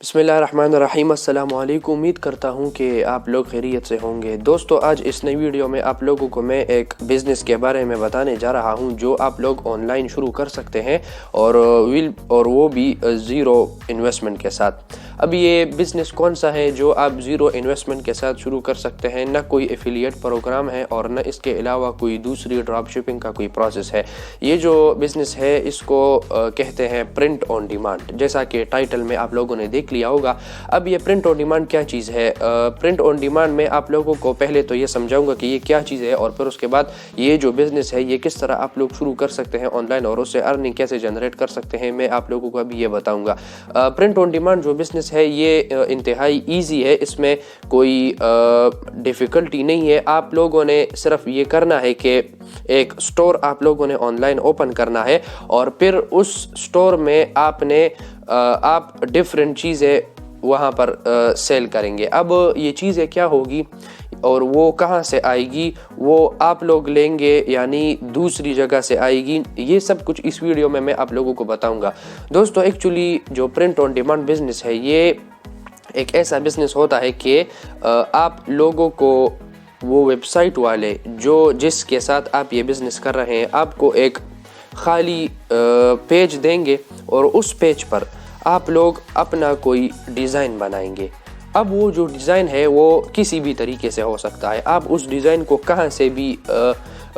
बिस्मिल्लाहिर्रहमानिर्रहीम। अस्सलाम वालेकुम। उम्मीद करता हूँ कि आप लोग खैरियत से होंगे। दोस्तों, आज इस नई वीडियो में आप लोगों को मैं एक बिज़नेस के बारे में बताने जा रहा हूँ जो आप लोग ऑनलाइन शुरू कर सकते हैं और वो भी ज़ीरो इन्वेस्टमेंट के साथ। अब ये बिज़नेस कौन सा है जो आप ज़ीरो इन्वेस्टमेंट के साथ शुरू कर सकते हैं? न कोई एफिलिएट प्रोग्राम है और न इसके अलावा कोई दूसरी ड्रॉप शिपिंग का कोई प्रोसेस है। ये जो बिज़नेस है इसको कहते हैं प्रिंट ऑन डिमांड, जैसा कि टाइटल में आप लोगों ने देख लिया होगा। अब ये प्रिंट ऑन डिमांड क्या चीज़ है? प्रिंट ऑन डिमांड में आप लोगों को पहले तो ये समझाऊंगा कि ये क्या चीज़ है और फिर उसके बाद ये जो बिज़नेस है ये किस तरह आप लोग शुरू कर सकते हैं ऑनलाइन और उससे अर्निंग कैसे जनरेट कर सकते हैं, मैं आप लोगों को अभी ये बताऊंगा। प्रिंट ऑन डिमांड जो बिज़नेस है ये इंतहाई ईजी है, इसमें कोई डिफ़िकल्टी नहीं है। आप लोगों ने सिर्फ ये करना है कि एक स्टोर आप लोगों ने ऑनलाइन ओपन करना है और फिर उस स्टोर में आप डिफरेंट चीज़ें वहाँ पर सेल करेंगे। अब ये चीज़ें क्या होगी और वो कहाँ से आएगी, वो आप लोग लेंगे यानी दूसरी जगह से आएगी, ये सब कुछ इस वीडियो में मैं आप लोगों को बताऊंगा। दोस्तों, एक्चुअली जो प्रिंट ऑन डिमांड बिज़नेस है ये एक ऐसा बिज़नेस होता है कि आप लोगों को वो वेबसाइट वाले जिसके साथ आप ये बिज़नेस कर रहे हैं आपको एक खाली पेज देंगे और उस पेज पर आप लोग अपना कोई डिज़ाइन बनाएंगे। अब वो जो डिज़ाइन है वो किसी भी तरीके से हो सकता है। आप उस डिज़ाइन को कहाँ से भी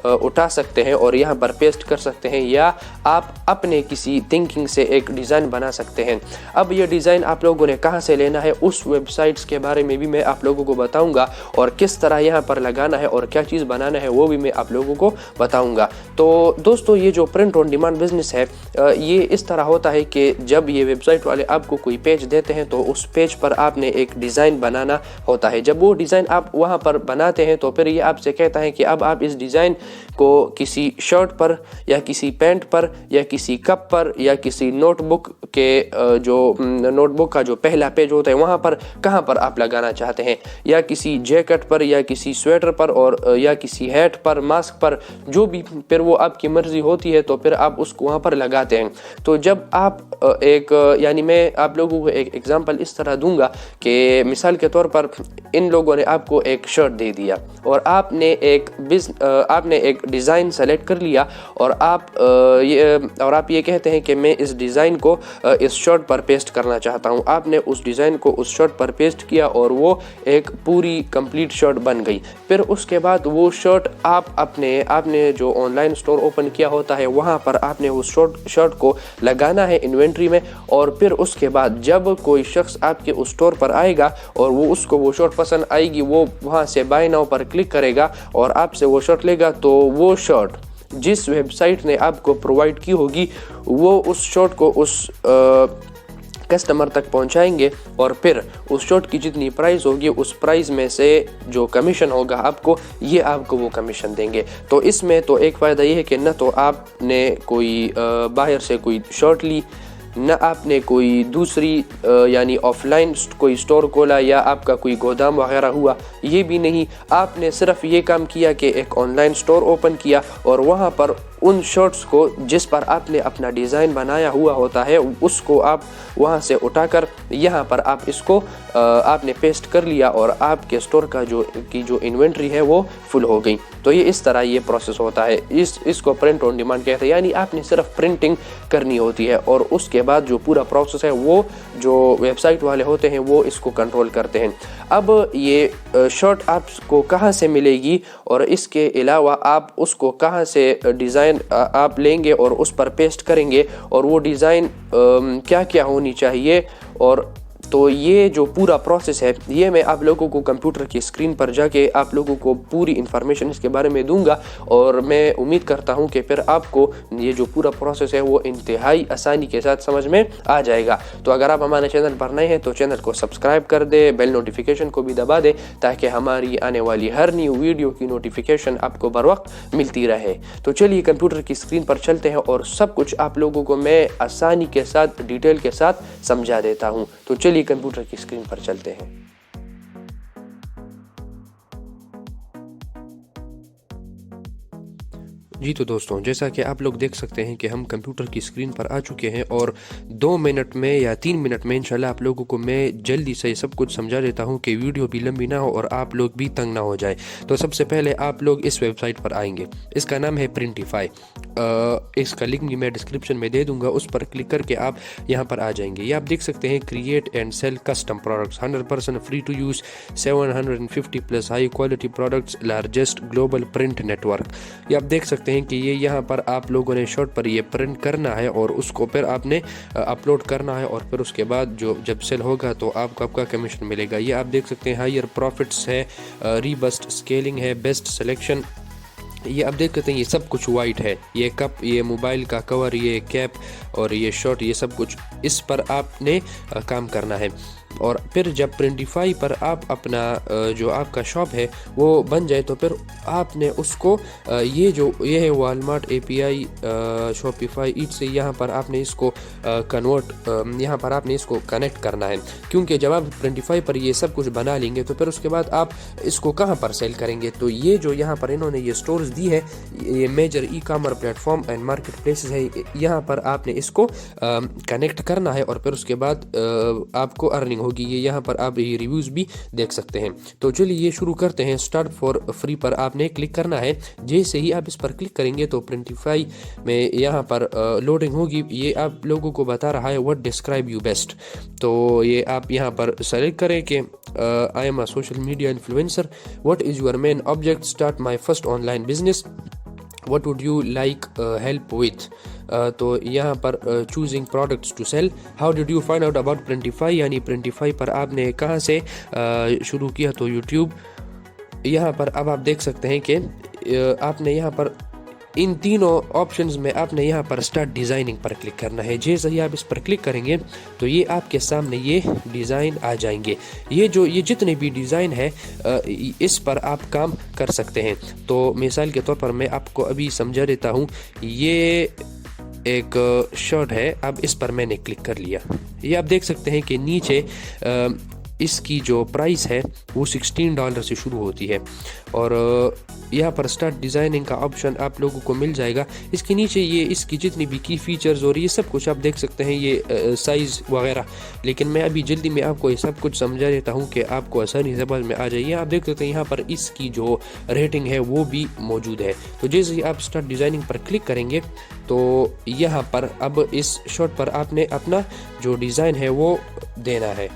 उठा सकते हैं और यहाँ पर पेस्ट कर सकते हैं, या आप अपने किसी थिंकिंग से एक डिज़ाइन बना सकते हैं। अब ये डिज़ाइन आप लोगों ने कहाँ से लेना है उस वेबसाइट्स के बारे में भी मैं आप लोगों को बताऊंगा और किस तरह यहाँ पर लगाना है और क्या चीज़ बनाना है वो भी मैं आप लोगों को बताऊंगा। तो दोस्तों, ये जो प्रिंट ऑन डिमांड बिज़नेस है ये इस तरह होता है कि जब ये वेबसाइट वाले आपको कोई पेज देते हैं तो उस पेज पर आपने एक डिज़ाइन बनाना होता है। जब वो डिज़ाइन आप वहाँ पर बनाते हैं तो फिर ये आपसे कहता है कि अब आप इस डिज़ाइन को किसी शर्ट पर या किसी पैंट पर या किसी कप पर या किसी नोटबुक का जो पहला पेज होता है वहाँ पर कहाँ पर आप लगाना चाहते हैं, या किसी जैकेट पर या किसी स्वेटर पर और या किसी हैट पर, मास्क पर, जो भी फिर वो आपकी मर्ज़ी होती है तो फिर आप उसको वहाँ पर लगाते हैं। तो जब आप यानी मैं आप लोगों को एक एग्जांपल इस तरह दूंगा कि मिसाल के तौर पर इन लोगों ने आपको एक शर्ट दे दिया और आपने एक डिज़ाइन सेलेक्ट कर लिया और आप ये कहते हैं कि मैं इस डिज़ाइन को इस शर्ट पर पेस्ट करना चाहता हूँ। आपने उस डिज़ाइन को उस शर्ट पर पेस्ट किया और वो एक पूरी कंप्लीट शर्ट बन गई। फिर उसके बाद वो शर्ट आपने जो ऑनलाइन स्टोर ओपन किया होता है वहाँ पर आपने उस शर्ट को लगाना है इन्वेंट्री में, और फिर उसके बाद जब कोई शख्स आपके उस स्टोर पर आएगा और उसको वो शर्ट पसंद आएगी, वो वहाँ से बाय नाउ पर क्लिक करेगा और आपसे वो शर्ट लेगा, तो वो शर्ट जिस वेबसाइट ने आपको प्रोवाइड की होगी वो उस शर्ट को उस कस्टमर तक पहुंचाएंगे और फिर उस शर्ट की जितनी प्राइस होगी उस प्राइस में से जो कमीशन होगा आपको वो कमीशन देंगे। तो इसमें तो एक फ़ायदा ये है कि न तो आपने कोई बाहर से कोई शर्ट ली, न आपने कोई दूसरी यानी ऑफलाइन कोई स्टोर खोला या आपका कोई गोदाम वगैरह हुआ, ये भी नहीं। आपने सिर्फ ये काम किया कि एक ऑनलाइन स्टोर ओपन किया और वहाँ पर उन शर्ट्स को जिस पर आपने अपना डिज़ाइन बनाया हुआ होता है उसको आप वहाँ से उठाकर यहाँ पर आप इसको आपने पेस्ट कर लिया और आपके स्टोर का जो इन्वेंट्री है वो फुल हो गई। तो ये इस तरह ये प्रोसेस होता है। इसको प्रिंट ऑन डिमांड कहते हैं, यानी आपने सिर्फ प्रिंटिंग करनी होती है और उसके बाद जो पूरा प्रोसेस है वो जो वेबसाइट वाले होते हैं वो इसको कंट्रोल करते हैं। अब ये शर्ट आपको कहाँ से मिलेगी और इसके अलावा आप उसको कहाँ से डिज़ाइन आप लेंगे और उस पर पेस्ट करेंगे और वो डिज़ाइन क्या क्या होनी चाहिए, और तो ये जो पूरा प्रोसेस है ये मैं आप लोगों को कंप्यूटर की स्क्रीन पर जाके आप लोगों को पूरी इन्फॉर्मेशन इसके बारे में दूंगा और मैं उम्मीद करता हूं कि फिर आपको ये जो पूरा प्रोसेस है वो इंतहाई आसानी के साथ समझ में आ जाएगा। तो अगर आप हमारे चैनल पर नए हैं तो चैनल को सब्सक्राइब कर दे, बेल नोटिफिकेशन को भी दबा दे ताकि हमारी आने वाली हर न्यू वीडियो की नोटिफिकेशन आपको बर वक्त मिलती रहे। तो चलिए कंप्यूटर की स्क्रीन पर चलते हैं और सब कुछ आप लोगों को मैं आसानी के साथ डिटेल के साथ समझा देता हूँ। तो चलिए कंप्यूटर की स्क्रीन पर चलते हैं। जी तो दोस्तों, जैसा कि आप लोग देख सकते हैं कि हम कंप्यूटर की स्क्रीन पर आ चुके हैं और 2 मिनट में या 3 मिनट में इंशाल्लाह आप लोगों को मैं जल्दी से सब कुछ समझा देता हूं कि वीडियो भी लंबी ना हो और आप लोग भी तंग ना हो जाए। तो सबसे पहले आप लोग इस वेबसाइट पर आएंगे, इसका नाम है प्रिंटिफाई। इसका लिंक भी मैं डिस्क्रिप्शन में दे दूंगा, उस पर क्लिक करके आप यहाँ पर आ जाएंगे। ये आप देख सकते हैं create and sell custom products 100% free to use 750 plus high quality products largest global print network. ये आप देख सकते हैं कि ये यहाँ पर आप लोगों ने शॉर्ट पर ये प्रिंट करना है और उसको फिर आपने अपलोड करना है और फिर उसके बाद जो जब सेल होगा तो आपको आपका कमीशन मिलेगा। ये आप देख सकते हैं हायर प्रॉफिट्स है, रीबस्ट स्केलिंग है, बेस्ट सिलेक्शन। ये आप देख सकते हैं ये सब कुछ वाइट है, ये कप, ये मोबाइल का कवर, ये कैप और ये शॉर्ट, ये सब कुछ इस पर आपने काम करना है। और फिर जब प्रिंटिफाई पर आप अपना जो आपका शॉप है वो बन जाए तो फिर आपने उसको ये है वॉलमार्ट एपीआई, शॉपिफाई ईट से यहाँ पर आपने इसको कन्वर्ट, यहाँ पर आपने इसको कनेक्ट करना है। क्योंकि जब आप प्रिंटिफाई पर ये सब कुछ बना लेंगे तो फिर उसके बाद आप इसको कहाँ पर सेल करेंगे। तो ये जो यहाँ पर इन्होंने ये स्टोर्स दी है, ये major e commerce platform and marketplaces है, यहाँ पर आपने इसको कनेक्ट करना है और फिर उसके बाद आपको अर्निंग होगी। ये यहाँ पर आप ये रिव्यूज भी देख सकते हैं। तो चलिए ये शुरू करते हैं। स्टार्ट फॉर फ्री पर आपने क्लिक करना है। जैसे ही आप इस पर क्लिक करेंगे तो प्रिंटिफाई में यहाँ पर लोडिंग होगी। ये आप लोगों को बता रहा है व्हाट डिस्क्राइब यू बेस्ट। तो ये आप यहाँ पर सेलेक्ट करें कि I am a social media influencer, what is your main object, start my first online business, what would you like help with। तो यहाँ पर choosing products to sell, how did you find out about Printify, यानी Printify पर आपने कहाँ से शुरू किया। तो YouTube। यहाँ पर अब आप देख सकते हैं कि आपने यहाँ पर इन तीनों ऑप्शंस में आपने यहाँ पर स्टार्ट डिज़ाइनिंग पर क्लिक करना है। जैसे ही आप इस पर क्लिक करेंगे तो ये आपके सामने ये डिज़ाइन आ जाएंगे। ये जितने भी डिज़ाइन है इस पर आप काम कर सकते हैं। तो मिसाल के तौर पर मैं आपको अभी समझा देता हूँ। ये एक शर्ट है, अब इस पर मैंने क्लिक कर लिया। ये आप देख सकते हैं कि नीचे इसकी जो प्राइस है वो $16 से शुरू होती है और यहाँ पर स्टार्ट डिज़ाइनिंग का ऑप्शन आप लोगों को मिल जाएगा। इसके नीचे ये इसकी जितनी भी की फीचर्स और ये सब कुछ आप देख सकते हैं, ये साइज़ वगैरह। लेकिन मैं अभी जल्दी में आपको ये सब कुछ समझा देता हूँ कि आपको आसानी से समझ में आ जाए। आप देख सकते हैं यहाँ पर इसकी जो रेटिंग है वो भी मौजूद है। तो जैसे ही आप स्टार्ट डिज़ाइनिंग पर क्लिक करेंगे तो यहाँ पर अब इस शॉट पर आपने अपना जो डिज़ाइन है वो देना है।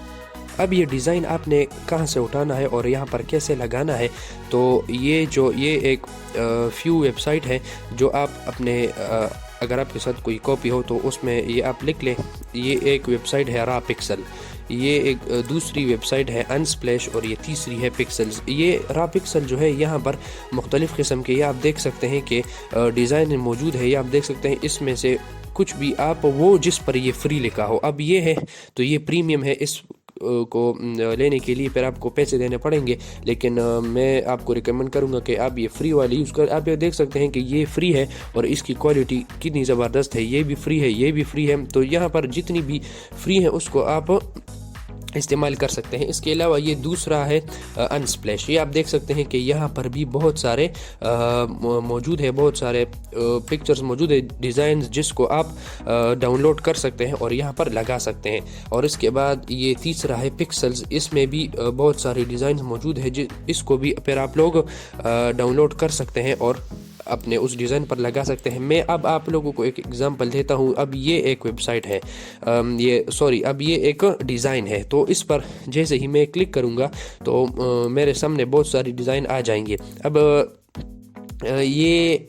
अब ये डिज़ाइन आपने कहाँ से उठाना है और यहाँ पर कैसे लगाना है। तो ये एक फ्यू वेबसाइट है जो आप अपने अगर आपके साथ कोई कॉपी हो तो उसमें ये आप लिख लें। ये एक वेबसाइट है रा पिक्सल, ये एक दूसरी वेबसाइट है अनस्प्लैश और ये तीसरी है पिक्सल्स। ये रा पिक्सल जो है यहाँ पर मुख्तलिफ़ किस्म के ये आप देख सकते हैं कि डिज़ाइन मौजूद है। ये आप देख सकते हैं इसमें से कुछ भी आप वो जिस पर ये फ्री लिखा हो। अब ये है तो ये प्रीमियम है, इस को लेने के लिए फिर आपको पैसे देने पड़ेंगे। लेकिन मैं आपको रिकमेंड करूंगा कि आप ये फ्री वाली यूज़ कर। आप ये देख सकते हैं कि ये फ्री है और इसकी क्वालिटी कितनी ज़बरदस्त है। ये भी फ्री है, ये भी फ्री है। तो यहाँ पर जितनी भी फ्री है उसको आप इस्तेमाल कर सकते हैं। इसके अलावा ये दूसरा है अनस्प्लैश। ये आप देख सकते हैं कि यहाँ पर भी बहुत सारे मौजूद है, बहुत सारे पिक्चर्स मौजूद है, डिज़ाइंस जिसको आप डाउनलोड कर सकते हैं और यहाँ पर लगा सकते हैं। और इसके बाद ये तीसरा है पिक्सल्स, इसमें भी बहुत सारे डिज़ाइन मौजूद है इसको भी फिर आप लोग डाउनलोड कर सकते हैं और अपने उस डिज़ाइन पर लगा सकते हैं। मैं अब आप लोगों को एक एग्जांपल देता हूं। अब ये एक वेबसाइट है, अब ये एक डिज़ाइन है। तो इस पर जैसे ही मैं क्लिक करूंगा तो मेरे सामने बहुत सारी डिज़ाइन आ जाएंगे। अब ये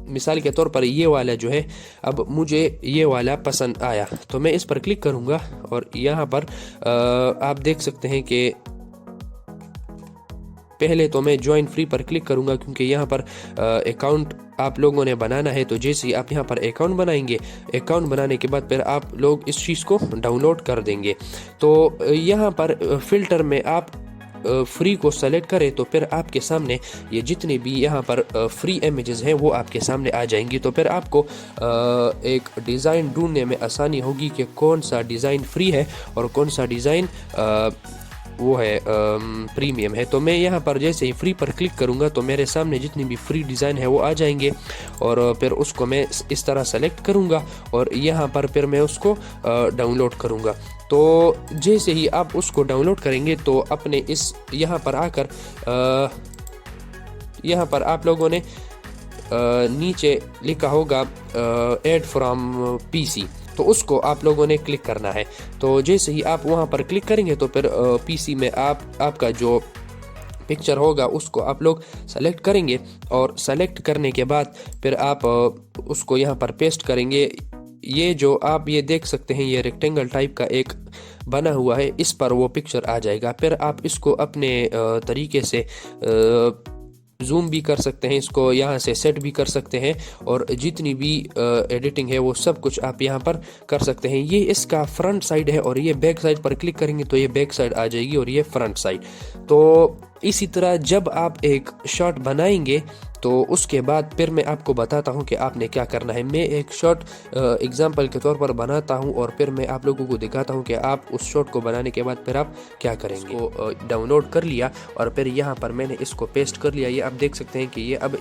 मिसाल के तौर पर ये वाला जो है, अब मुझे ये वाला पसंद आया तो मैं इस पर क्लिक करूंगा और यहाँ पर आप देख सकते हैं कि पहले तो मैं ज्वाइन फ्री पर क्लिक करूंगा क्योंकि यहाँ पर अकाउंट आप लोगों ने बनाना है। तो जैसे ही आप यहाँ पर अकाउंट बनाएंगे, अकाउंट बनाने के बाद फिर आप लोग इस चीज़ को डाउनलोड कर देंगे। तो यहाँ पर फिल्टर में आप फ्री को सेलेक्ट करें तो फिर आपके सामने ये जितने भी यहाँ पर फ्री इमेजेस हैं वो आपके सामने आ जाएंगी। तो फिर आपको एक डिज़ाइन ढूंढने में आसानी होगी कि कौन सा डिज़ाइन फ्री है और कौन सा डिज़ाइन وہ ہے پریمیم ہے. تو میں یہاں پر جیسے ہی فری پر کلک کروں گا تو میرے سامنے جتنی بھی فری ڈیزائن ہے وہ آ جائیں گے, اور پھر اس کو میں اس طرح سلیکٹ کروں گا اور یہاں پر پھر میں اس کو ڈاؤن لوڈ کروں گا. تو جیسے ہی آپ اس کو ڈاؤن لوڈ کریں گے تو اپنے اس یہاں پر آ کر یہاں پر آپ لوگوں نے نیچے لکھا ہوگا ایڈ فرام پی سی, تو اس کو آپ لوگوں نے کلک کرنا ہے. تو جیسے ہی آپ وہاں پر کلک کریں گے تو پھر پی سی میں آپ کا جو پکچر ہوگا اس کو آپ لوگ سلیکٹ کریں گے, اور سلیکٹ کرنے کے بعد پھر آپ اس کو یہاں پر پیسٹ کریں گے. یہ جو آپ یہ دیکھ سکتے ہیں یہ ریکٹینگل ٹائپ کا ایک بنا ہوا ہے, اس پر وہ پکچر آ جائے گا. پھر آپ اس کو اپنے طریقے سے زوم بھی کر سکتے ہیں, اس کو یہاں سے سیٹ بھی کر سکتے ہیں, اور جتنی بھی ایڈیٹنگ ہے وہ سب کچھ آپ یہاں پر کر سکتے ہیں. یہ اس کا فرنٹ سائڈ ہے, اور یہ بیک سائڈ پر کلک کریں گے تو یہ بیک سائڈ آ جائے گی اور یہ فرنٹ سائڈ. تو اسی طرح جب آپ ایک شاٹ بنائیں گے تو اس کے بعد پھر میں آپ کو بتاتا ہوں کہ آپ نے کیا کرنا ہے. میں ایک شاٹ اگزامپل کے طور پر بناتا ہوں اور پھر میں آپ لوگوں کو دکھاتا ہوں کہ آپ اس شاٹ کو بنانے کے بعد پھر آپ کیا کریں گے. اس کو ڈاؤن لوڈ کر لیا اور پھر یہاں پر میں نے اس کو پیسٹ کر لیا. یہ آپ دیکھ سکتے ہیں کہ یہ اب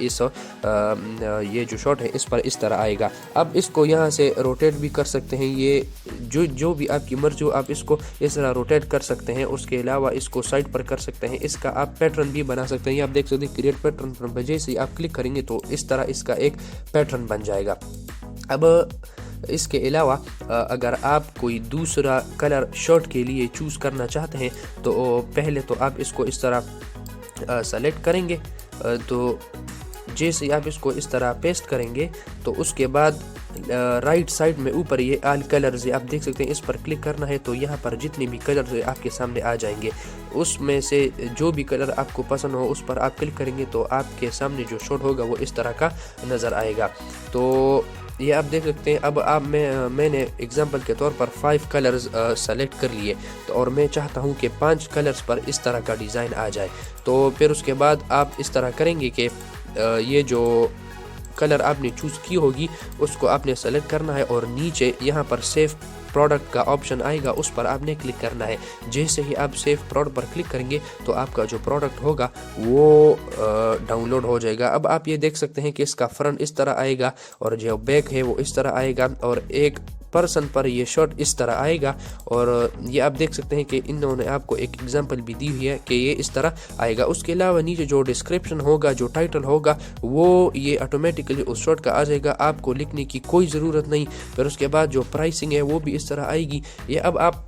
یہ جو شاٹ ہے اس پر اس طرح آئے گا. اب اس کو یہاں سے روٹیٹ بھی کر سکتے ہیں, یہ جو بھی آپ کی مرضی ہو آپ اس کو اس طرح روٹیٹ کر سکتے ہیں. اس کے علاوہ اس کو سائڈ پر کر سکتے ہیں, اس کا آپ پیٹرن بھی بنا سکتے ہیں. یہ آپ دیکھ سکتے ہیں کریٹ پیٹرن پر جیسے ہی آپ کلک کریں گے تو اس طرح اس کا ایک پیٹرن بن جائے گا. اب اس کے علاوہ اگر آپ کوئی دوسرا کلر شرٹ کے لیے چوز کرنا چاہتے ہیں تو پہلے تو آپ اس کو اس طرح سلیکٹ کریں گے. تو جیسے ہی آپ اس کو اس طرح پیسٹ کریں گے تو اس کے بعد رائٹ سائڈ میں اوپر یہ آل کلرز ہے, آپ دیکھ سکتے ہیں, اس پر کلک کرنا ہے تو یہاں پر جتنے بھی کلرز آپ کے سامنے آ جائیں گے. اس میں سے جو بھی کلر آپ کو پسند ہو اس پر آپ کلک کریں گے تو آپ کے سامنے جو شاٹ ہوگا وہ اس طرح کا نظر آئے گا. تو یہ آپ دیکھ سکتے ہیں. اب آپ میں نے اگزامپل کے طور پر 5 کلرز سلیکٹ کر لیے, تو اور میں چاہتا ہوں کہ 5 کلرز پر اس طرح کا ڈیزائن آ جائے. تو پھر اس کے بعد آپ اس طرح کریں گے کہ یہ جو کلر آپ نے چوز کی ہوگی اس کو آپ نے سلیکٹ کرنا ہے, اور نیچے یہاں پر سیو پروڈکٹ کا آپشن آئے گا, اس پر آپ نے کلک کرنا ہے. جیسے ہی آپ سیو پروڈکٹ پر کلک کریں گے تو آپ کا جو پروڈکٹ ہوگا وہ ڈاؤن لوڈ ہو جائے گا. اب آپ یہ دیکھ سکتے ہیں کہ اس کا فرنٹ اس طرح آئے گا اور جو بیک ہے وہ اس طرح آئے گا, اور ایک پرسن پر یہ شرٹ اس طرح آئے گا. اور یہ آپ دیکھ سکتے ہیں کہ انہوں نے آپ کو ایک ایگزامپل بھی دی ہوئی ہے کہ یہ اس طرح آئے گا. اس کے علاوہ نیچے جو ڈسکرپشن ہوگا, جو ٹائٹل ہوگا, وہ یہ آٹومیٹکلی اس شرٹ کا آ جائے گا, آپ کو لکھنے کی کوئی ضرورت نہیں. پھر اس کے بعد جو پرائسنگ ہے وہ بھی اس طرح آئے گی. یہ اب آپ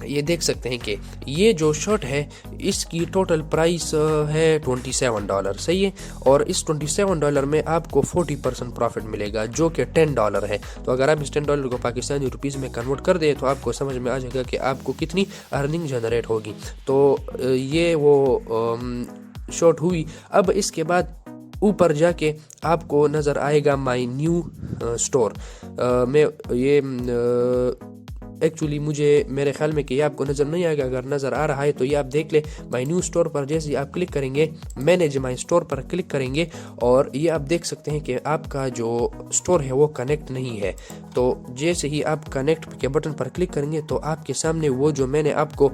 یہ دیکھ سکتے ہیں کہ یہ جو شرٹ ہے اس کی ٹوٹل پرائس ہے $27, صحیح ہے, اور اس $27 میں آپ کو 40% پروفٹ ملے گا جو کہ $10 ہے. تو اگر آپ اس $10 کو پاکستانی روپیز میں کنورٹ کر دیں تو آپ کو سمجھ میں آ جائے گا کہ آپ کو کتنی ارننگ جنریٹ ہوگی. تو یہ وہ شرٹ ہوئی. اب اس کے بعد اوپر جا کے آپ کو نظر آئے گا مائی نیو اسٹور. میں یہ ایکچولی مجھے میرے خیال میں کہ یہ آپ کو نظر نہیں آئے گا, اگر نظر آ رہا ہے تو یہ آپ دیکھ لیں. مائی نیو اسٹور پر جیسے ہی آپ کلک کریں گے, مینیج مائی اسٹور پر کلک کریں گے, اور یہ آپ دیکھ سکتے ہیں کہ آپ کا جو اسٹور ہے وہ کنیکٹ نہیں ہے. تو جیسے ہی آپ کنیکٹ کے بٹن پر کلک کریں گے تو آپ کے سامنے وہ جو میں نے آپ کو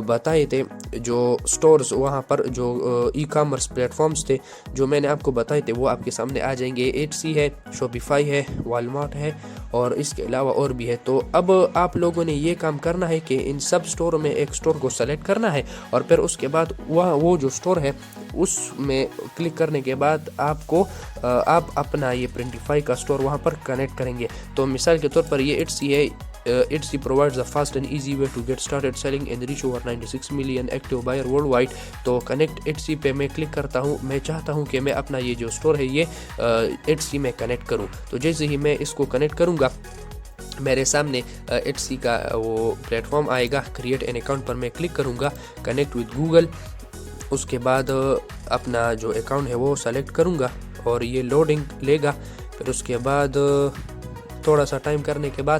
بتائے تھے جو اسٹورز وہاں پر جو ای کامرس پلیٹ فارمز تھے جو میں نے آپ کو بتائے تھے وہ آپ کے سامنے آ جائیں گے. Etsy ہے, شاپیفائی ہے, والمارٹ ہے, اور اس کے علاوہ اور بھی ہے. تو اب آپ لوگوں نے یہ کام کرنا ہے کہ ان سب سٹوروں میں ایک سٹور کو سلیکٹ کرنا ہے, اور پھر اس کے بعد وہ جو سٹور ہے اس میں کلک کرنے کے بعد آپ اپنا یہ پرنٹیفائی کا سٹور وہاں پر کنیکٹ کریں گے. تو مثال کے طور پر یہ Etsy ہے. Etsy provides a fast and easy way to get started selling and reach over 96 million active buyer worldwide. تو کنیکٹ Etsy پہ میں کلک کرتا ہوں. میں چاہتا ہوں کہ میں اپنا یہ جو سٹور ہے یہ Etsy میں کنیکٹ کروں. تو جیسے ہی میں اس کو کنیکٹ کروں گا میرے سامنے Etsy کا وہ پلیٹ فارم آئے گا. کریٹ این اکاؤنٹ پر میں کلک کروں گا, کنیکٹ وتھ گوگل. اس کے بعد اپنا جو اکاؤنٹ ہے وہ سلیکٹ کروں گا اور یہ لوڈنگ لے گا. پھر اس کے بعد تھوڑا سا ٹائم کرنے کے بعد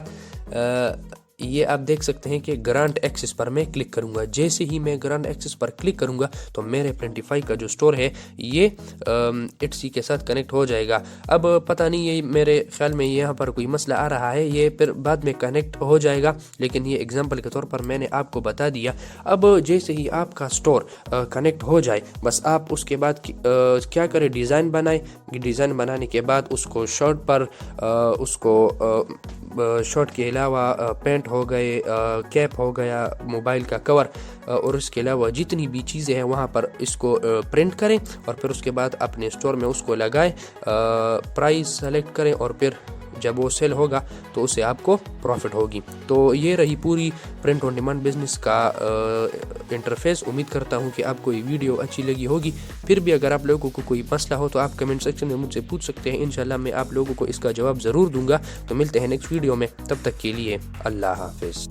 یہ آپ دیکھ سکتے ہیں کہ گرانٹ ایکسس پر میں کلک کروں گا. جیسے ہی میں گرانٹ ایکسس پر کلک کروں گا تو میرے پرنٹیفائی کا جو سٹور ہے یہ ایٹسی کے ساتھ کنیکٹ ہو جائے گا. اب پتہ نہیں یہ میرے خیال میں یہاں پر کوئی مسئلہ آ رہا ہے, یہ پھر بعد میں کنیکٹ ہو جائے گا, لیکن یہ اگزامپل کے طور پر میں نے آپ کو بتا دیا. اب جیسے ہی آپ کا سٹور کنیکٹ ہو جائے بس آپ اس کے بعد کیا کریں, ڈیزائن بنائیں. ڈیزائن بنانے کے بعد اس کو شرٹ پر اس کو شرٹ کے علاوہ پینٹ ہو گئے, کیپ ہو گیا, موبائل کا کور اور اس کے علاوہ جتنی بھی چیزیں ہیں وہاں پر اس کو پرنٹ کریں اور پھر اس کے بعد اپنے سٹور میں اس کو لگائیں, پرائس سلیکٹ کریں اور پھر جب وہ سیل ہوگا تو اسے آپ کو پروفٹ ہوگی. تو یہ رہی پوری پرنٹ آن ڈیمانڈ بزنس کا انٹرفیس. امید کرتا ہوں کہ آپ کو یہ ویڈیو اچھی لگی ہوگی. پھر بھی اگر آپ لوگوں کو کوئی مسئلہ ہو تو آپ کمنٹ سیکشن میں مجھ سے پوچھ سکتے ہیں. انشاءاللہ میں آپ لوگوں کو اس کا جواب ضرور دوں گا. تو ملتے ہیں نیکسٹ ویڈیو میں, تب تک کے لیے اللہ حافظ.